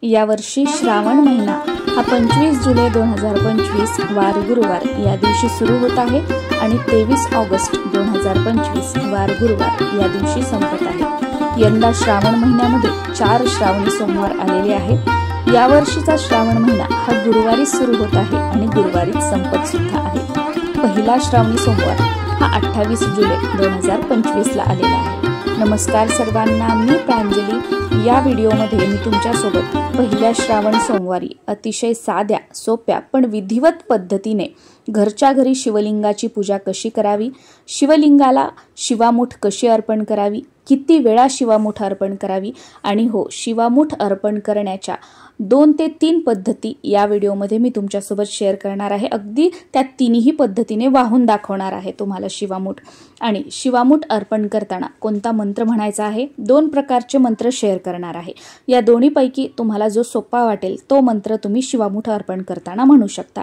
यावर्षी श्रावण महिना हा 25 जुलै 2025 वार गुरुवार या दिवशी सुरू होत आहे आणि 23 ऑगस्ट 2025 वार गुरुवार या दिवशी संपत आहे। यंदा श्रावण महिन्यामध्ये 4 श्रावणी सोमवार आलेले आहेत। यावर्षीचा श्रावण महिना हा गुरुवारी सुरू होत आहे आणि गुरुवारी संपत सुद्धा आहे। पहिला श्रावणी सोमवार हा 28 जुलै 2025 ला आलेला आहे। नमस्कार सर्वांना, मी प्रांजली। या व्हिडिओमध्ये मी तुमच्यासोबत पहिल्या श्रावण सोमवारी अतिशय साध्या सोप्या पण विधिवत पद्धतीने घरच्या घरी शिवलिंगाची पूजा कशी करावी, शिवलिंगाला शिवामूठ कशी अर्पण करावी, किती वेळा शिवामूठ अर्पण करावी आणि हो, शिवामूठ अर्पण करण्याच्या 2 ते 3 पद्धती या व्हिडिओमध्ये मी तुमच्यासोबत शेअर करणार आहे। अगदी त्या तिन्ही पद्धतीने वाहून दाखवणार आहे तुम्हाला शिवामूठ। आणि शिवामूठ अर्पण करताना कोणता मंत्र म्हणायचा आहे, 2 प्रकारचे मंत्र शेअर करणार आहे। या दोन्हीपैकी तुम्हाला जो सोपा वाटेल तो मंत्र तुम्ही शिवामूठ अर्पण करताना म्हणू शकता।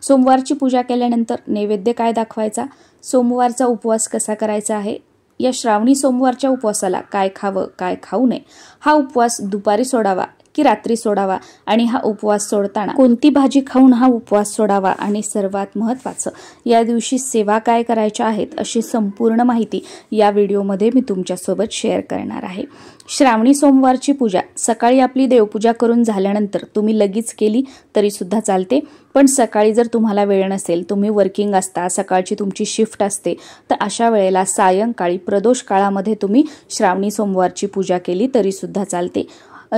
सोमवारची पूजा केल्यानंतर नैवेद्य काय दाखवायचा, सोमवारचा उपवास कसा करायचा आहे, या श्रावणी सोमवारच्या उपवासाला काय खावं काय खाऊ नये, हा उपवास दुपारी सोडावा की रात्री सोडावा आणि हा उपवास सोडताना कोणती भाजी खाऊन हा उपवास सोडावा आणि सर्वात महत्त्वाचं या दिवशी सेवा काय करायच्या आहेत, अशी संपूर्ण माहिती या व्हिडिओमध्ये मी तुमच्यासोबत शेअर करणार आहे। श्रावणी सोमवारची पूजा सकाळी आपली देवपूजा करून झाल्यानंतर तुम्ही लगेच केली तरी सुद्धा चालते, पण सकाळी जर तुम्हाला वेळ नसेल, तुम्ही वर्किंग असता, सकाळची तुमची शिफ्ट असते, तर अशा वेळेला सायंकाळी प्रदोष काळामध्ये तुम्ही श्रावणी सोमवारची पूजा केली तरी सुद्धा चालते।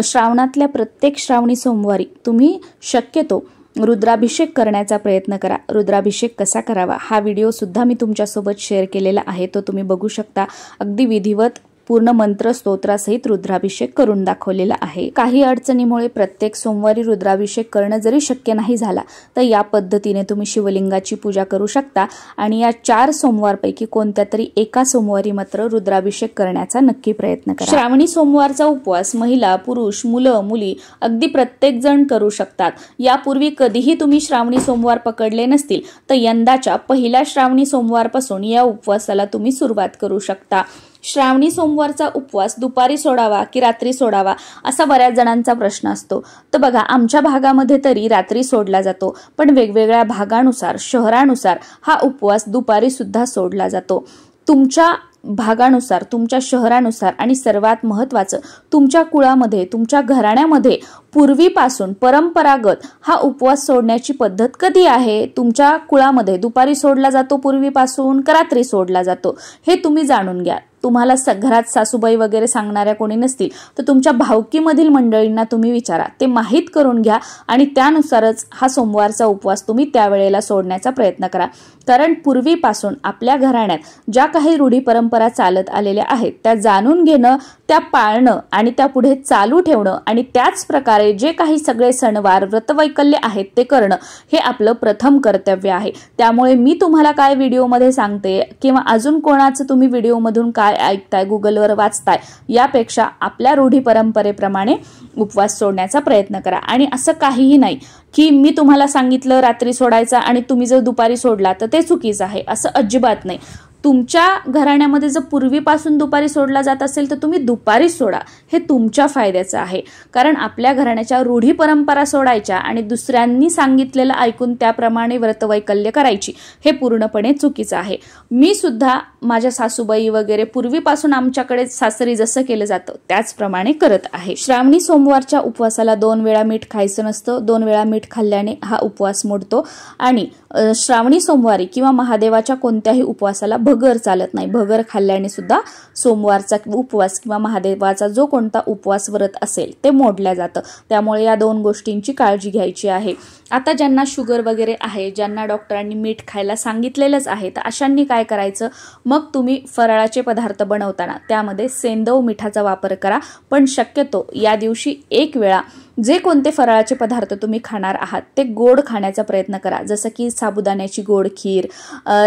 श्रावणातल्या प्रत्येक श्रावणी सोमवारी तुम्ही शक्यतो रुद्राभिषेक करण्याचा प्रयत्न करा। रुद्राभिषेक कसा करावा हा व्हिडिओ सुद्धा मी तुमच्यासोबत शेअर केलेला आहे, तो तुम्ही बघू शकता। अगदी विधिवत पूर्ण मंत्र स्तोत्रासहित रुद्राभिषेक करून दाखवलेला आहे। काही अडचणीमुळे प्रत्येक सोमवारी रुद्राभिषेक करणं जरी शक्य नाही झाला तर या पद्धतीने तुम्ही शिवलिंगाची पूजा करू शकता आणि या 4 सोमवारपैकी कोणत्या तरी एका सोमवारी मात्र रुद्राभिषेक करण्याचा नक्की प्रयत्न करा। श्रावणी सोमवारचा उपवास महिला, पुरुष, मुलं, मुली अगदी प्रत्येक जण करू शकतात। यापूर्वी कधीही तुम्ही श्रावणी सोमवार पकडले नसतील तर यंदाच्या पहिल्या श्रावणी सोमवारपासून या उपवासाला तुम्ही सुरुवात करू शकता। श्रावणी सोमवारचा उपवास दुपारी सोडावा की रात्री सोडावा असा बऱ्याच जणांचा प्रश्न असतो। तर बघा, आमच्या भागामध्ये तरी रात्री सोडला जातो, पण वेगवेगळ्या भागानुसार, शहरानुसार हा उपवास दुपारी सुद्धा सोडला जातो। तुमच्या भागानुसार, तुमच्या शहरानुसार आणि सर्वात महत्त्वाचं तुमच्या कुळामध्ये, तुमच्या घराण्यामध्ये पूर्वीपासून परंपरागत हा उपवास सोडण्याची पद्धत कधी आहे, तुमच्या कुळामध्ये दुपारी सोडला जातो पूर्वीपासून का रात्री सोडला जातो, हे तुम्ही जाणून घ्या। तुम्हाला घरात सासूबाई वगैरे सांगणाऱ्या कोणी नसतील तर तुमच्या भावकीमधील मंडळींना तुम्ही विचारा, ते माहीत करून घ्या आणि त्यानुसारच हा सोमवारचा उपवास तुम्ही त्यावेळेला सोडण्याचा प्रयत्न करा। कारण पूर्वीपासून आपल्या घराण्यात ज्या काही रूढी परंपरा चालत आलेल्या आहेत त्या जाणून घेणं, त्या पाळणं आणि त्या पुढे चालू ठेवणं आणि त्याच प्रकारे जे काही सगळे सणवार, व्रतवैकल्य आहेत ते करणं हे आपलं प्रथम कर्तव्य आहे। त्यामुळे मी तुम्हाला काय व्हिडिओमध्ये सांगते किंवा अजून कोणाचं तुम्ही व्हिडिओमधून काय ऐकताय, गुगलवर वाचताय, यापेक्षा आपल्या रूढी परंपरेप्रमाणे उपवास सोडण्याचा प्रयत्न करा। आणि असं काहीही नाही की मी तुम्हाला सांगितलं रात्री सोडायचा आणि तुम्ही जर दुपारी सोडला तर ते चुकीचं आहे, असं अजिबात नाही। तुमच्या घराण्यामध्ये जर पूर्वीपासून दुपारी सोडला जात असेल तर तुम्ही दुपारी सोडा, हे तुमच्या फायद्याचं आहे। कारण आपल्या घराण्याच्या रूढी परंपरा सोडायच्या आणि दुसऱ्यांनी सांगितलेलं ऐकून त्याप्रमाणे व्रतवैकल्य करायची, हे पूर्णपणे चुकीचं आहे। मी सुद्धा माझ्या सासूबाई वगैरे पूर्वीपासून आमच्याकडे सासरी जसं केलं जातं त्याचप्रमाणे करत आहे। श्रावणी सोमवारच्या उपवासाला 2 वेळा मीठ खायचं नसतं। 2 वेळा मीठ खाल्ल्याने हा उपवास मोडतो आणि श्रावणी सोमवारी किंवा महादेवाच्या कोणत्याही उपवासाला भगर चालत नाही। भगर खाल्ल्याने सुद्धा सोमवारचा उपवास किंवा महादेवाचा जो कोणता उपवास व्रत असेल ते मोडल्या जातं। त्यामुळे या 2 गोष्टींची काळजी घ्यायची आहे। आता ज्यांना शुगर वगैरे आहे, ज्यांना डॉक्टरांनी मीठ खायला सांगितलेलंच आहे, तर अशांनी काय करायचं, मग तुम्ही फराळाचे पदार्थ बनवताना त्यामध्ये सेंदव मिठाचा वापर करा। पण शक्यतो या दिवशी 1 वेळा जे कोणते फराळाचे पदार्थ तुम्ही खाणार आहात ते गोड खाण्याचा प्रयत्न करा, जसं की साबुदाण्याची गोड खीर,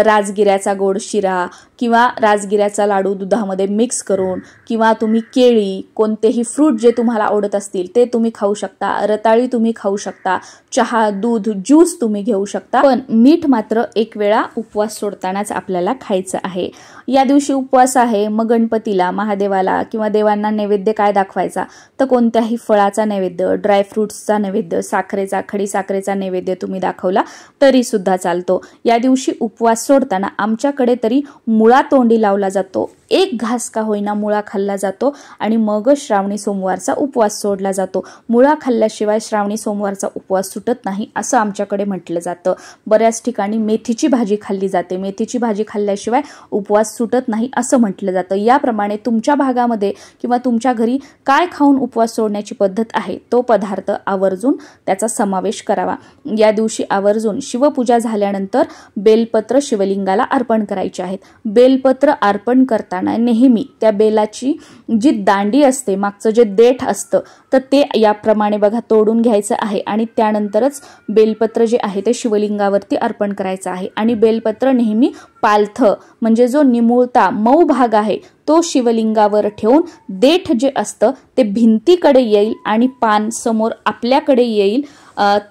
राजगिऱ्याचा गोड शिरा किंवा राजगिऱ्याचा लाडू दुधामध्ये मिक्स करून, किंवा तुम्ही केळी, कोणतेही फ्रूट जे तुम्हाला आवडत असतील ते तुम्ही खाऊ शकता। रताळी तुम्ही खाऊ शकता, चहा, दूध, ज्यूस तुम्ही घेऊ शकता, पण मीठ मात्र 1 वेळा उपवास सोडतानाच आपल्याला खायचं आहे। या दिवशी उपवास आहे, मग गणपतीला, महादेवाला किंवा देवांना नैवेद्य काय दाखवायचा, तर कोणत्याही फळाचा नैवेद्य, ड्रायफ्रुट्सचा नैवेद्य, साखरेचा, खडीसाखरेचा नैवेद्य तुम्ही दाखवला तरी सुद्धा चालतो। या दिवशी उपवास सोडताना आमच्याकडे तरी मुळा तोंडी लावला जातो, एक घास का होईना मुळा खाल्ला जातो आणि मग श्रावणी सोमवारचा उपवास सोडला जातो। मुळा खाल्ल्याशिवाय श्रावणी सोमवारचा उपवास सुटत नाही असं आमच्याकडे म्हटलं जातं। बऱ्याच ठिकाणी मेथीची भाजी खाल्ली जाते, मेथीची भाजी खाल्ल्याशिवाय उपवास सुटत नाही असं म्हटलं जातं। याप्रमाणे तुमच्या भागामध्ये किंवा तुमच्या घरी काय खाऊन उपवास सोडण्याची पद्धत आहे तो पदार्थ आवर्जून त्याचा समावेश करावा। या दिवशी आवर्जून शिवपूजा झाल्यानंतर बेलपत्र शिवलिंगाला अर्पण करायचे आहेत। बेलपत्र अर्पण करताना नेहमी त्या बेलाची जी दांडी असते, मागचं जे देठ असतं, तर ते याप्रमाणे बघा तोडून घ्यायचं आहे आणि त्यानंतरच बेलपत्र जे आहे ते शिवलिंगावरती अर्पण करायचं आहे। आणि बेलपत्र नेहमी पालथं म्हणजे जो निमुळता मऊ भाग आहे तो शिवलिंगावर ठेवून देठ जे असतं ते भिंतीकडे येईल आणि पान समोर आपल्याकडे येईल।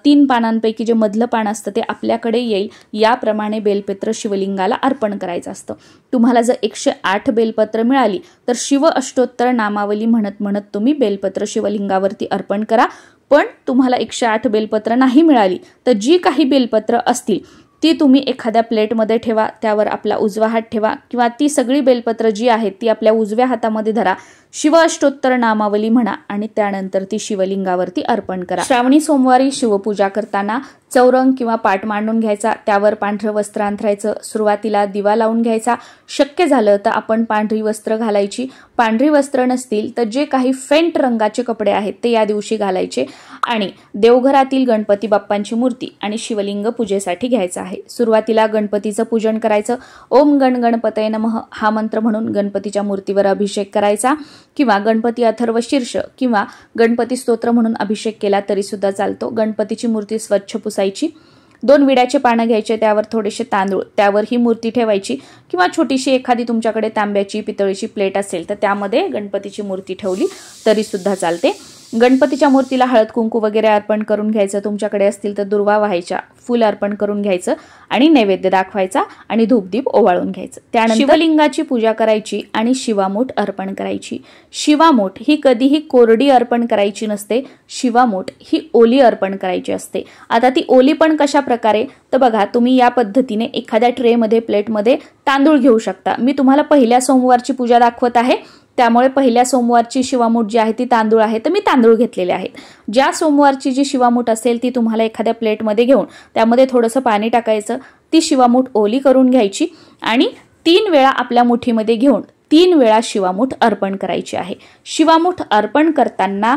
3 पानांपैकी जे मधलं पान असतं ते आपल्याकडे येईल, याप्रमाणे बेलपत्र शिवलिंगाला अर्पण करायचं असतं। तुम्हाला जर 108 बेलपत्र मिळाली तर शिव अष्टोत्तर नामावली म्हणत म्हणत तुम्ही बेलपत्र शिवलिंगावरती अर्पण करा। पण तुम्हाला 108 बेलपत्र नाही मिळाली तर जी काही बेलपत्र असतील ती तुम्ही एखाद्या प्लेटमध्ये ठेवा, त्यावर आपला उजवा हात ठेवा किंवा ती सगळी बेलपत्र जी आहेत ती आपल्या उजव्या हातामध्ये धरा, शिव अष्टोत्तर नामावली म्हणा आणि त्यानंतर ती शिवलिंगावरती अर्पण करा। श्रावणी सोमवारी शिवपूजा करताना चौरंग किंवा पाट मांडून घ्यायचा, त्यावर पांढरं वस्त्र अंथरायचं, सुरुवातीला दिवा लावून घ्यायचा। शक्य झालं तर आपण पांढरी वस्त्र घालायची, पांढरी वस्त्र नसतील तर जे काही फेंट रंगाचे कपडे आहेत ते या दिवशी घालायचे आणि देवघरातील गणपती बाप्पांची मूर्ती आणि शिवलिंग पूजेसाठी घ्यायचं आहे। सुरुवातीला गणपतीचं पूजन करायचं, ओम गण गणपतये नमः हा मंत्र म्हणून गणपतीच्या मूर्तीवर अभिषेक करायचा किंवा गणपती अथर्व शीर्ष किंवा गणपती स्तोत्र म्हणून अभिषेक केला तरी सुद्धा चालतो। गणपतीची मूर्ती स्वच्छ पुसायची, 2 विड्याचे पानं घ्यायचे, त्यावर थोडेसे तांदूळ, त्यावर ही मूर्ती ठेवायची किंवा छोटीशी एखादी तुमच्याकडे तांब्याची पितळीची प्लेट असेल तर त्यामध्ये गणपतीची मूर्ती ठेवली तरी सुद्धा चालते। गणपतीच्या मूर्तीला हळद कुंकू वगैरे अर्पण करून घ्यायचं, तुमच्याकडे असतील तर दुर्वा वाहायच्या, फूल अर्पण करून घ्यायचं आणि नैवेद्य दाखवायचा आणि धूपदीप ओवाळून घ्यायचं। त्यानंतर शिवलिंगाची पूजा करायची आणि शिवामूठ अर्पण करायची। शिवामूठ ही कधीही कोरडी अर्पण करायची नसते, शिवामूठ ही ओली अर्पण करायची असते। आता ती ओली पण कशा प्रकारे तर बघा, तुम्ही या पद्धतीने एखाद्या ट्रेमध्ये प्लेटमध्ये तांदूळ घेऊ शकता। मी तुम्हाला पहिल्या सोमवारची पूजा दाखवत आहे त्यामुळे पहिल्या सोमवारची शिवामूठ जी आहे ती तांदूळ आहे तर मी तांदूळ घेतलेले आहेत। ज्या सोमवारची जी शिवामूठ असेल ती तुम्हाला एखाद्या प्लेटमध्ये घेऊन त्यामध्ये थोडंसं पाणी टाकायचं, ती शिवामूठ ओली करून घ्यायची आणि 3 वेळा आपल्या मुठीमध्ये घेऊन 3 वेळा शिवामूठ अर्पण करायची आहे। शिवामूठ अर्पण करताना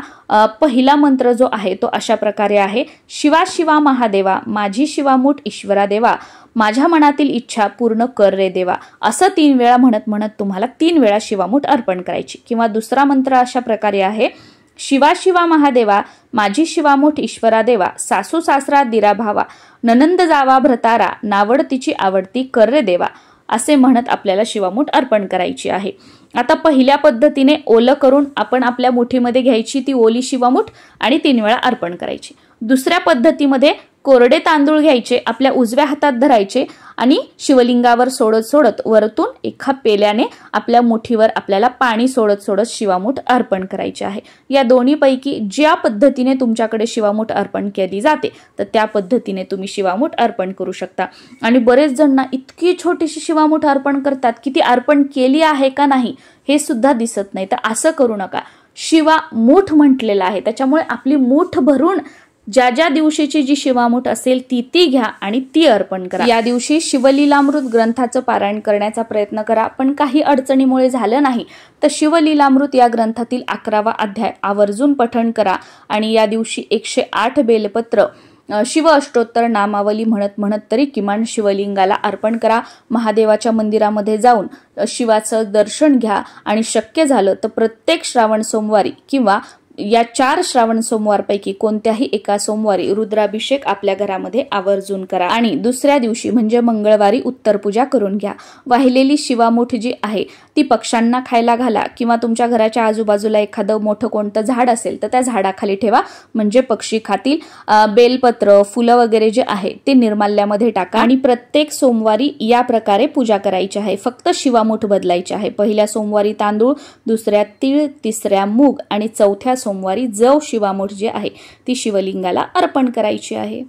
पहिला मंत्र जो आहे तो अशा प्रकारे आहे, शिवा शिवा महादेवा माझी शिवामूठ ईश्वरा देवा, माझ्या मनातील इच्छा पूर्ण कर रे देवा, असं 3 वेळा म्हणत म्हणत तुम्हाला 3 वेळा शिवामूठ अर्पण करायची। किंवा दुसरा मंत्र अशा प्रकारे आहे, शिवा शिवा महादेवा माझी शिवामूठ ईश्वरा देवा, सासू सासरा दिरा भावा, ननंद जावा भ्रतारा, नावड तिची आवडती कर रे देवा, असे म्हणत आपल्याला शिवामूठ अर्पण करायची आहे। आता पहिल्या पद्धतीने ओलं करून आपण आपल्या मुठीमध्ये घ्यायची ती ओली शिवामूठ आणि 3 वेळा अर्पण करायची। दुसऱ्या पद्धतीमध्ये कोरडे तांदूळ घ्यायचे, आपल्या उजव्या हातात धरायचे आणि शिवलिंगावर सोडत सोडत वरतून एका पेल्याने आपल्या मुठीवर आपल्याला पाणी सोडत सोडत शिवामूठ अर्पण करायचे आहे। या दोन्हीपैकी ज्या पद्धतीने तुमच्याकडे शिवामूठ अर्पण केली जाते तर त्या पद्धतीने तुम्ही शिवामूठ अर्पण करू शकता। आणि बरेच जण इतकी छोटीशी शिवामूठ अर्पण करतात की ती अर्पण केली आहे का नाही हे सुद्धा दिसत नाही, तर असं करू नका। शिवामूठ म्हटलेलं आहे त्याच्यामुळे आपली मूठ भरून ज्या ज्या दिवशीची जी शिवामूठ असेल ती घ्या आणि ती अर्पण करा। या दिवशी शिवलीलामृत ग्रंथाचं पारायण करण्याचा प्रयत्न करा, पण काही अडचणीमुळे झालं नाही तर शिवलीलामृत या ग्रंथातील 11वा अध्याय आवर्जून पठण करा आणि या दिवशी 108 बेलपत्र शिव अष्टोत्तर नामावली म्हणत म्हणत तरी किमान शिवलिंगाला अर्पण करा। महादेवाच्या मंदिरामध्ये जाऊन शिवाचं दर्शन घ्या आणि शक्य झालं तर प्रत्येक श्रावण सोमवारी किंवा या 4 श्रावण सोमवारपैकी कोणत्याही एका सोमवारी रुद्राभिषेक आपल्या घरामध्ये आवर्जून करा आणि दुसऱ्या दिवशी म्हणजे मंगळवारी उत्तर पूजा करून घ्या। वाहिलेली शिवामूठ जी आहे ती पक्ष्यांना खायला घाला किंवा तुमच्या घराच्या आजूबाजूला एखादं मोठं कोणतं झाड असेल तर त्या झाडाखाली ठेवा, म्हणजे पक्षी खातील। बेलपत्र फुलं वगैरे जे आहे ते निर्माल्यामध्ये टाका आणि प्रत्येक सोमवारी या प्रकारे पूजा करायची आहे। फक्त शिवामूठ बदलायची आहे। पहिल्या सोमवारी तांदूळ, दुसऱ्या तीळ, तिसऱ्या मूग आणि चौथ्या सोमवारी जव शिवामूठ जी आहे ती शिवलिंगाला अर्पण करायची आहे।